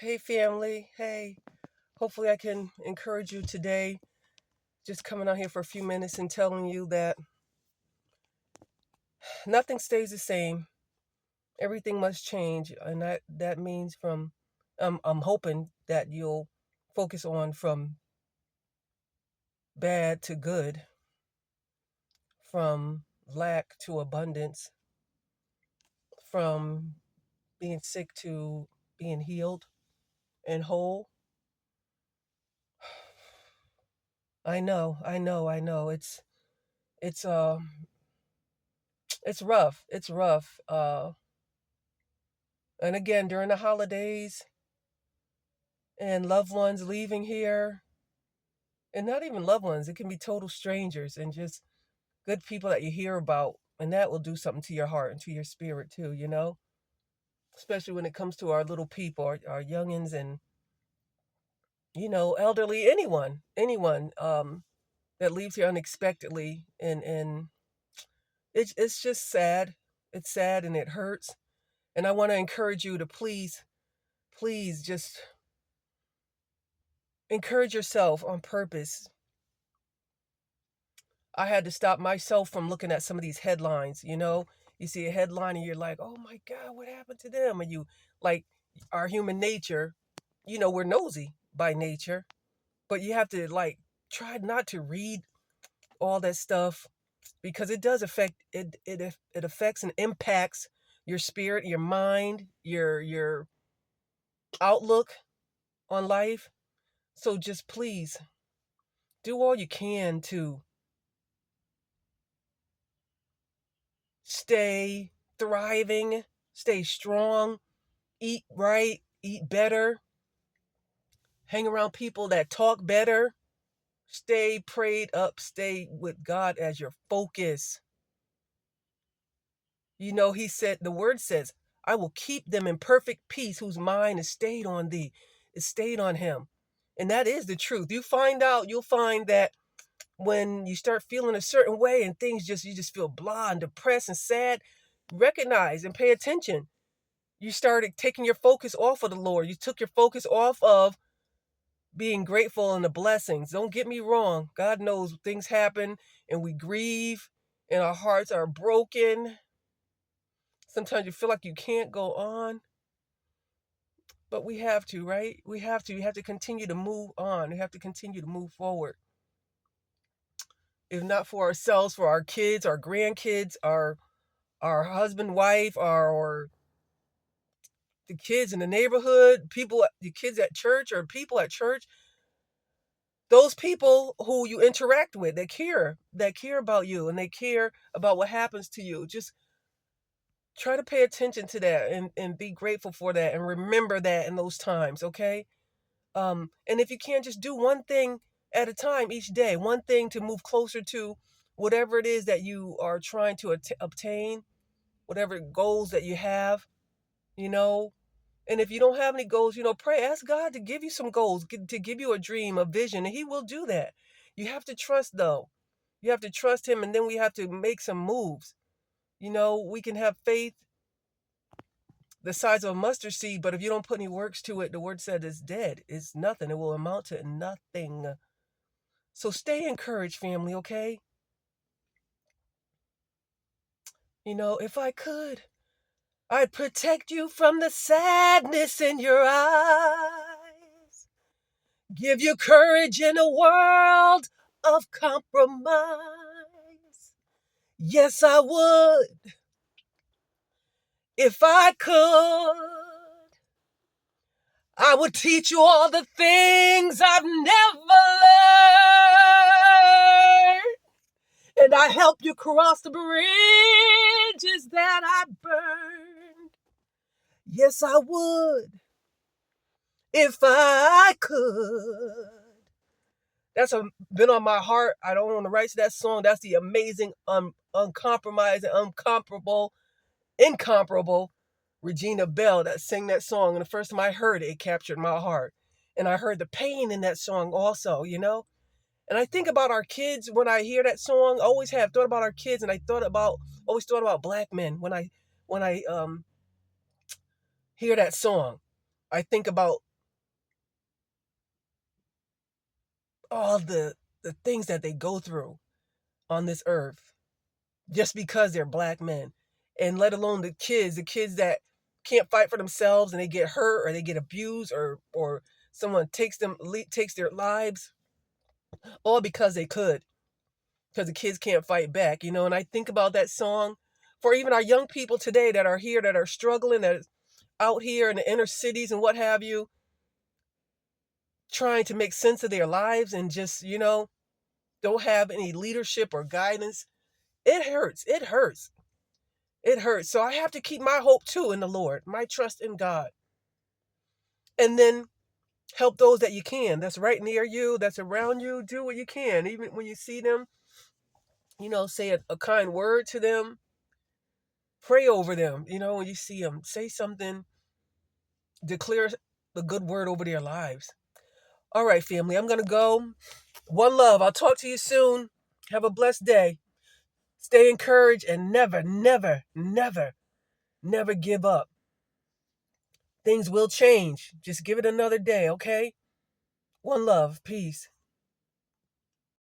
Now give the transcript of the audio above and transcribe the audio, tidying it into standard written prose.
Hey, family. Hey, hopefully, I can encourage you today. Just coming out here for a few minutes and telling you that nothing stays the same. Everything must change. And that means I'm hoping that you'll focus on from bad to good, from lack to abundance, from being sick to being healed and whole. I know. It's uh it's rough. It's rough. And again, during the holidays and loved ones leaving here, and not even loved ones, it can be total strangers and just good people that you hear about. And that will do something to your heart and to your spirit too, especially when it comes to our little people, our youngins, and, elderly, anyone that leaves here unexpectedly. And it's just sad. It's sad and it hurts. And I want to encourage you to please just encourage yourself on purpose. I had to stop myself from looking at some of these headlines. You see a headline and you're like, oh my God, what happened to them? And you, like, our human nature, we're nosy by nature, but you have to, like, try not to read all that stuff, because it does affect it affects and impacts your spirit, your mind, your outlook on life. So just please do all you can to stay thriving, stay strong, eat right, eat better, hang around people that talk better, stay prayed up, stay with God as your focus. He said, the word says, I will keep them in perfect peace whose mind is stayed on thee, is stayed on him. And that is the truth. You'll find that when you start feeling a certain way and you just feel blah and depressed and sad, recognize and pay attention. You started taking your focus off of the Lord. You took your focus off of being grateful and the blessings. Don't get me wrong. God knows things happen and we grieve and our hearts are broken. Sometimes you feel like you can't go on, but we have to, right? We have to. We have to continue to move on. We have to continue to move forward. If not for ourselves, for our kids, our grandkids, our husband, wife, or the kids in the neighborhood, the kids at church, or people at church, those people who you interact with, that care about you and they care about what happens to you. Just try to pay attention to that and be grateful for that and remember that in those times, okay? And if you can't, just do one thing at a time each day, one thing to move closer to whatever it is that you are trying to obtain, whatever goals that you have, you know. And if you don't have any goals, pray, ask God to give you some goals, to give you a dream, a vision, and He will do that. You have to trust, though. You have to trust Him, and then we have to make some moves. We can have faith the size of a mustard seed, but if you don't put any works to it, the word said it's dead. It's nothing. It will amount to nothing. So stay encouraged, family, okay? If I could, I'd protect you from the sadness in your eyes. Give you courage in a world of compromise. Yes, I would, if I could. I would teach you all the things I've never learned. And I help you cross the bridges that I burned. Yes, I would, if I could. That's been on my heart. I don't want to write to that song. That's the amazing, uncompromising, incomparable Regina Belle that sang that song. And the first time I heard it, it captured my heart. And I heard the pain in that song also. And I think about our kids when I hear that song. I always have thought about our kids, and I always thought about black men when I hear that song. I think about all the things that they go through on this earth just because they're black men. And let alone the kids that can't fight for themselves and they get hurt or they get abused or someone takes their lives, all because they could, because the kids can't fight back, and I think about that song for even our young people today that are here, that are struggling, that is out here in the inner cities and what have you, trying to make sense of their lives and just, don't have any leadership or guidance. It hurts. It hurts. It hurts. So I have to keep my hope too in the Lord, my trust in God. And then help those that you can, that's right near you, that's around you. Do what you can. Even when you see them, say a kind word to them. Pray over them. When you see them, say something, declare the good word over their lives. All right, family, I'm going to go. One love. I'll talk to you soon. Have a blessed day. Stay encouraged and never, never, never, never give up. Things will change. Just give it another day, okay? One love. Peace.